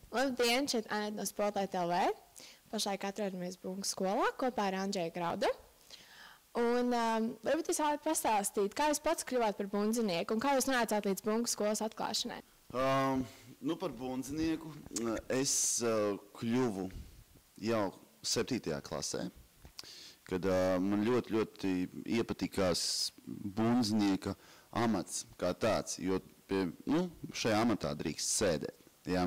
Labdien, šeit Aneta no Spotlight LV. Pašlaik atrodamies Bungu skolā kopā ar Andžeju Graudu. Un varbūt jūs varētu pastāstīt, kā jūs pats kļuvāt par bundzinieku un kā jūs nonācāt līdz Bungu skolas atklāšanai? Par bundzinieku es kļuvu jau 7. klasē, kad man ļoti iepatikās bundzinieka amats kā tāds, jo šajā amatā drīkst sēdēt. Ja?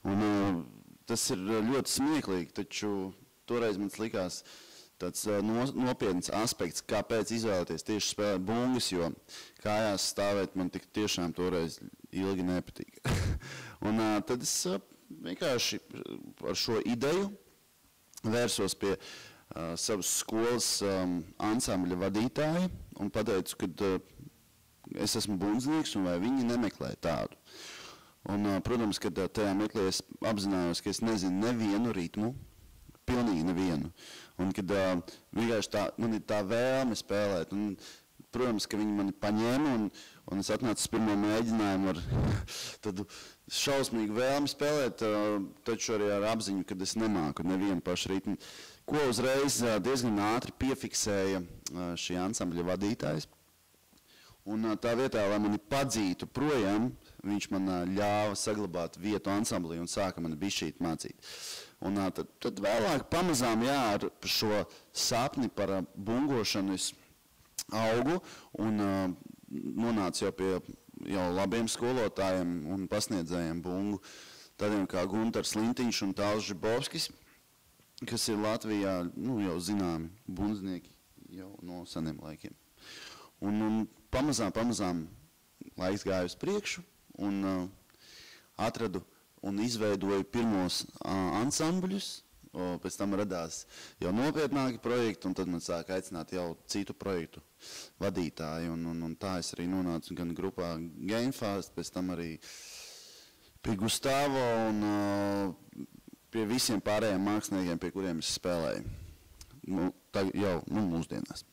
Un, tas ir ļoti smieklīgi, taču toreiz man likās tāds nopietns aspekts, kāpēc izvēlēties tieši spēlēt bungas, jo kājās stāvēt man tik tiešām toreiz ilgi nepatīk. Un tad es vienkārši ar šo ideju vērsos pie savas skolas ansambļa vadītāja un pateicu, ka es esmu bundznieks un vai viņi nemeklē tādu. Un, protams, kad tajā meklē es apzinājos, ka es nezinu nevienu ritmu, pilnīgi nevienu. Un kad vienkārši man ir tā vēlme spēlēt, un, protams, ka viņi mani paņēma, un es atnācu uz pirmo mēģinājumu ar tādu šausmīgu vēlmi spēlēt, taču arī ar apziņu, kad es nemāku nevienu pašu ritmu, ko uzreiz diezgan ātri piefiksēja šī ansambļa vadītājs. Un tā vietā, lai mani padzītu projām, viņš man ļāva saglabāt vietu ansamblī un sāka mani bišķīt mācīt. Un tad vēlāk pamazām, ar šo sapni par bungošanu es augu un nonācu jau pie labiem skolotājiem un pasniedzējiem bungu, tādiem kā Guntars Lintiņš un Tāls Žibovskis, kas ir Latvijā jau zināmi bundznieki jau no seniem laikiem. Un pamazām laiks gāja uz priekšu un atradu un izveidoju pirmos ansambļus, pēc tam radās jau nopietnāki projekti, un tad man sāka aicināt jau citu projektu vadītāju, un tā es arī nonācu gan grupā Gamefast, pēc tam arī pie Gustavo un pie visiem pārējiem māksliniekiem, pie kuriem es spēlēju, jau mūsdienās.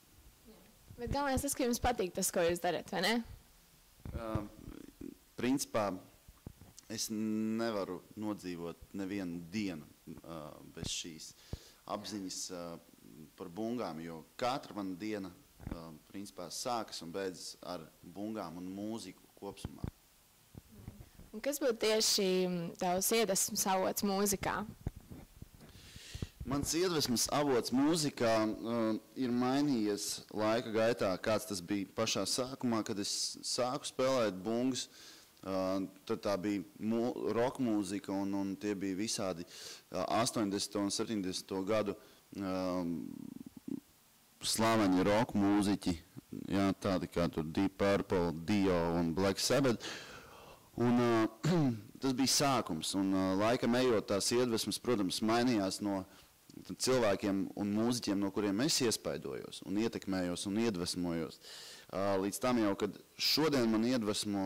Bet galvenais tas, ka jums patīk tas, ko jūs darat, vai ne? Principā es nevaru nodzīvot nevienu dienu bez šīs apziņas par bungām, jo katra mana diena principā sākas un beidzas ar bungām un mūziku kopsumā. Un kas būtu tieši tavs iedvesmas avots mūzikā? Mans iedvesmas avots mūzikā ir mainījies laika gaitā, kāds tas bija pašā sākumā, kad es sāku spēlēt bungas. Tad tā bija rock mūzika un tie bija visādi 80. un 70. gadu slaveni rock mūziķi, tādi kā tur Deep Purple, Dio un Black Sabbath. Un tas bija sākums, un laikam ejot tās iedvesmas, protams, mainījās no cilvēkiem un mūziķiem, no kuriem es iespaidojos un ietekmējos un iedvesmojos. Līdz tam jau, kad šodien man iedvesmo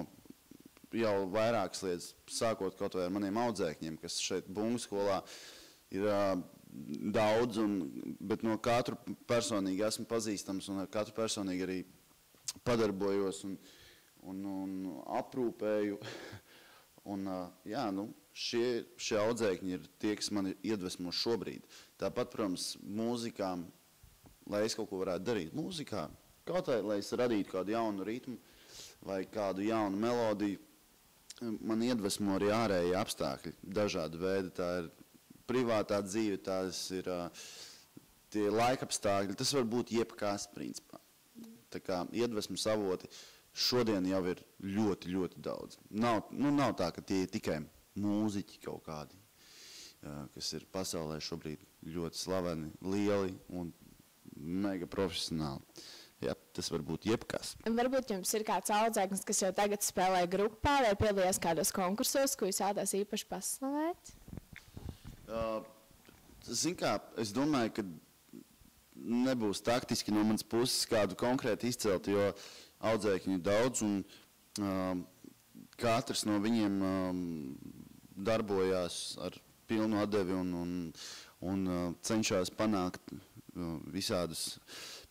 jau vairākas lietas, sākot kaut vai ar maniem audzēkņiem, kas šeit bungu skolā ir daudz, bet no katru personīgi esmu pazīstams un ar katru personīgi arī padarbojos un aprūpēju. Un, šie audzēkņi ir tie, kas mani iedvesmo šobrīd. Tāpat, protams, mūzikām, lai es kaut ko varētu darīt mūzikā, kaut vai, lai es radītu kādu jaunu ritmu vai kādu jaunu melodiju, man iedvesmo arī ārēji apstākļi, dažādi veidi. Tā ir privātā dzīve, tās ir tie laikapstākļi, tas var būt jebkās, principā. Tā kā iedvesmas avoti šodien jau ir ļoti, ļoti daudz. Nav tā, ka tie ir tikai mūziķi kaut kādi, kas ir pasaulē šobrīd ļoti slaveni, lieli un mega profesionāli. Jā, tas var būt jebkas. Varbūt jums ir kāds audzēknis, kas jau tagad spēlē grupā vai piedalījās kādos konkursos, ko jūs vēlaties īpaši paslavēt? Es domāju, ka nebūs taktiski no manas puses kādu konkrēti izcelt, jo audzēkņi daudz un katrs no viņiem darbojās ar pilnu atdevi un cenšas panākt visādus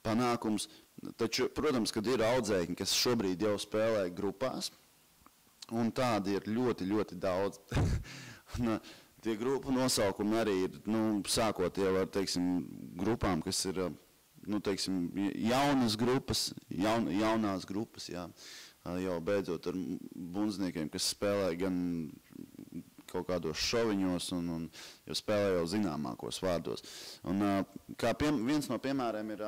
panākumus. Taču, protams, kad ir audzēkņi, kas šobrīd jau spēlē grupās, un tādi ir ļoti, ļoti daudz. Tie grupu nosaukumi arī ir, sākot jau ar, teiksim, grupām, kas ir, teiksim, jaunas grupas, jaunās grupas, jā, jau beidzot ar bundzniekiem, kas spēlē gan kaut kādos šoviņos un jau spēlē jau zināmākos vārdos. Un kā viens no piemēriem ir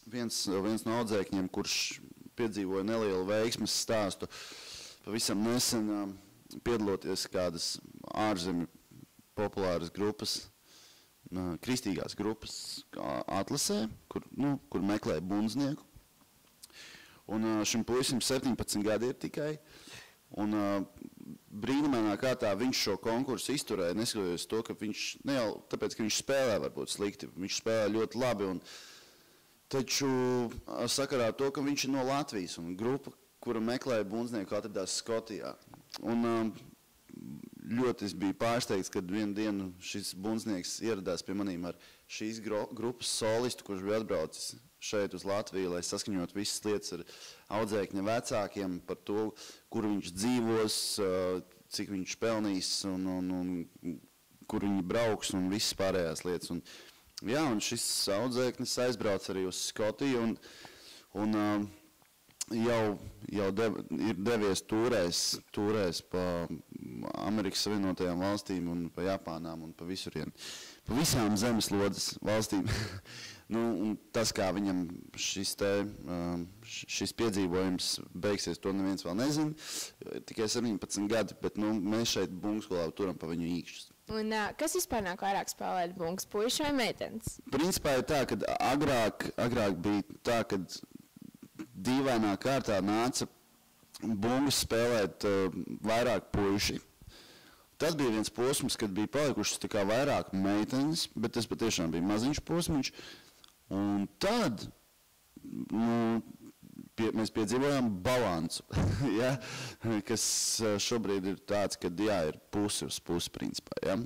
viens no audzēkņiem, kurš piedzīvoja nelielu veiksmes stāstu, pavisam nesen piedaloties kādas ārzemju populāras grupas, kristīgās grupas atlasē, kur meklēja bundznieku. Un šim puisim 17 gadi ir tikai, un brīnumainā kārtā viņš šo konkursu izturēja, neskatoties to, ka viņš, ne jau tāpēc, ka viņš spēlē varbūt slikti, viņš spēlē ļoti labi, taču sakarā to, ka viņš ir no Latvijas, un grupa, kura meklēja bundznieku, atradās Skotijā. Un ļoti es biju pārsteigts, kad vienu dienu šis bundznieks ieradās pie manīm ar šīs grupas solistu, kurš bija atbraucis šeit uz Latviju, lai saskaņot visas lietas ar audzēkņa vecākiem par to, kur viņš dzīvos, cik viņš pelnīs un kur viņi brauks un visas pārējās lietas. Un šis audzēknis aizbrauc arī uz Skotiju un jau ir devies tūrēs pa Amerikas Savienotajām valstīm un pa Japānām un pa visurien, pa visām zemeslodes valstīm. Un tas, kā viņam šis piedzīvojums beigsies, to neviens vēl nezina. Tikai 17 gadi, bet mēs šeit bungu skolā turam pa viņu īkšķus. Un kas vispār nāk vairāk spēlēt bungas, puiši vai meitenes? Principā ir tā, ka agrāk bija tā, ka dīvainā kārtā nāca bungas spēlēt vairāk puiši. Tad bija viens posms, kad bija palikušas tā kā vairāk meitenes, bet tas patiešām bija maziņš posmiņš. Un tad mēs piedzīvojām balansu, ja? Kas šobrīd ir tāds, ka ir pusi uz pusi principā. Ja?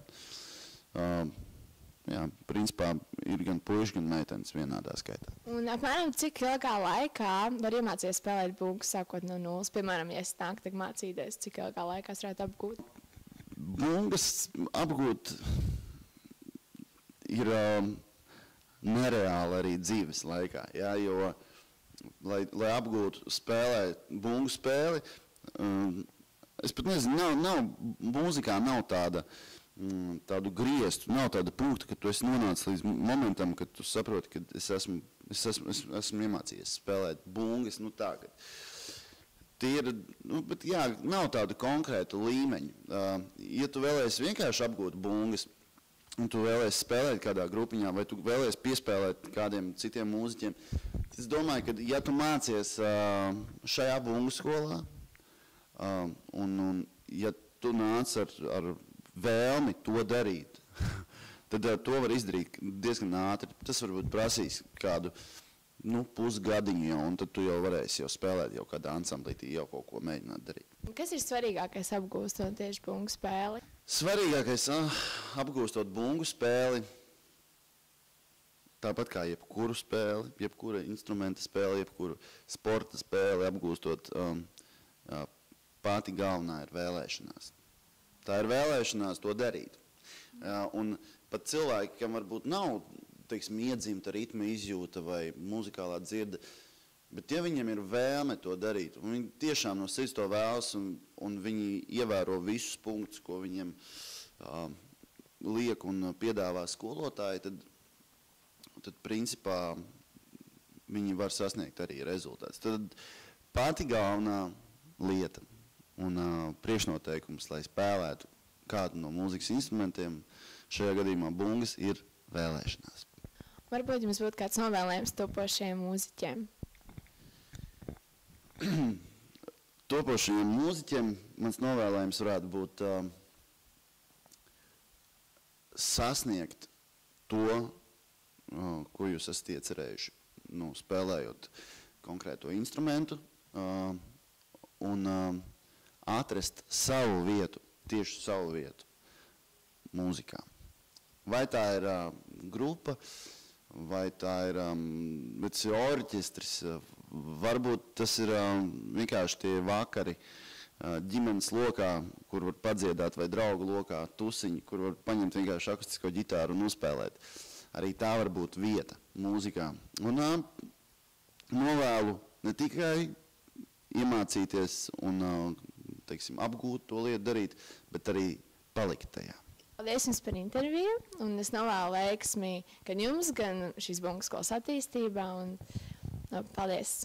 Principā ir gan puiši, gan meitenes vienādā skaitā. Un apmēram cik ilgā laikā var iemācīties spēlēt bungas, sākot no nulles? Piemēram, ja es nāku mācīties, cik ilgā laikā es varētu apgūt? Bungas apgūt ir nereāli arī dzīves laikā, ja, jo, lai apgūtu bungu spēli, es pat nezinu, mūzikā nav tādu griestu, nav tāda punkta, ka tu esi nonācis līdz momentam, kad tu saproti, ka es esmu iemācījies spēlēt bungas, tā, ka bet jā, nav tāda konkrēta līmeņa. Ja tu vēlēsi vienkārši apgūt bungas, un tu vēlēsi spēlēt kādā grupiņā, vai tu vēlēsi piespēlēt kādiem citiem mūziķiem, es domāju, ka ja tu mācies šajā bungu skolā, un ja tu nāc ar vēlmi to darīt, tad to var izdarīt diezgan ātri. Tas varbūt prasīs kādu pusgadiņu jau, un tad tu jau varēsi spēlēt jau kādā ansamblītī, jau kaut ko mēģināt darīt. Kas ir svarīgākais apgūstot tieši bungu spēli? Svarīgākais apgūstot bungu spēli, tāpat kā jebkuru spēli, jebkura instrumenta spēli, jebkuru sporta spēli apgūstot, pati galvenā ir vēlēšanās. Tā ir vēlēšanās to darīt. Un pat cilvēki, kam varbūt nav, teiksim, iedzimta ritma izjūta vai muzikālā dzirde, bet ja viņiem ir vēlme to darīt, un viņi tiešām no sirds to vēlas, un viņi ievēro visus punktus, ko viņiem liek un piedāvā skolotāji, tad principā viņi var sasniegt arī rezultātus. Tad pati galvenā lieta un priekšnoteikums, lai spēlētu kādu no mūzikas instrumentiem, šajā gadījumā bungas, ir vēlēšanās. Varbūt jums būtu kāds novēlējums topošajiem mūziķiem? Topošajiem mūziķiem mans novēlējums varētu būt sasniegt to, ko jūs esat iecerējuši, spēlējot konkrēto instrumentu, un atrast savu vietu, tieši savu vietu mūzikā. Vai tā ir grupa, vai tā ir orķestris, varbūt tas ir vienkārši tie vakari ģimenes lokā, kur var padziedāt, vai draugu lokā, tusiņi, kur var paņemt vienkārši akustisko ģitāru un uzspēlēt. Arī tā var būt vieta mūzikā. Un novēlu ne tikai iemācīties un, teiksim, apgūt to lietu darīt, bet arī palikt tajā. Paldies jums par interviju, un es novēlu veiksmi gan jums, gan šīs bungas skolas attīstībā. Paldies!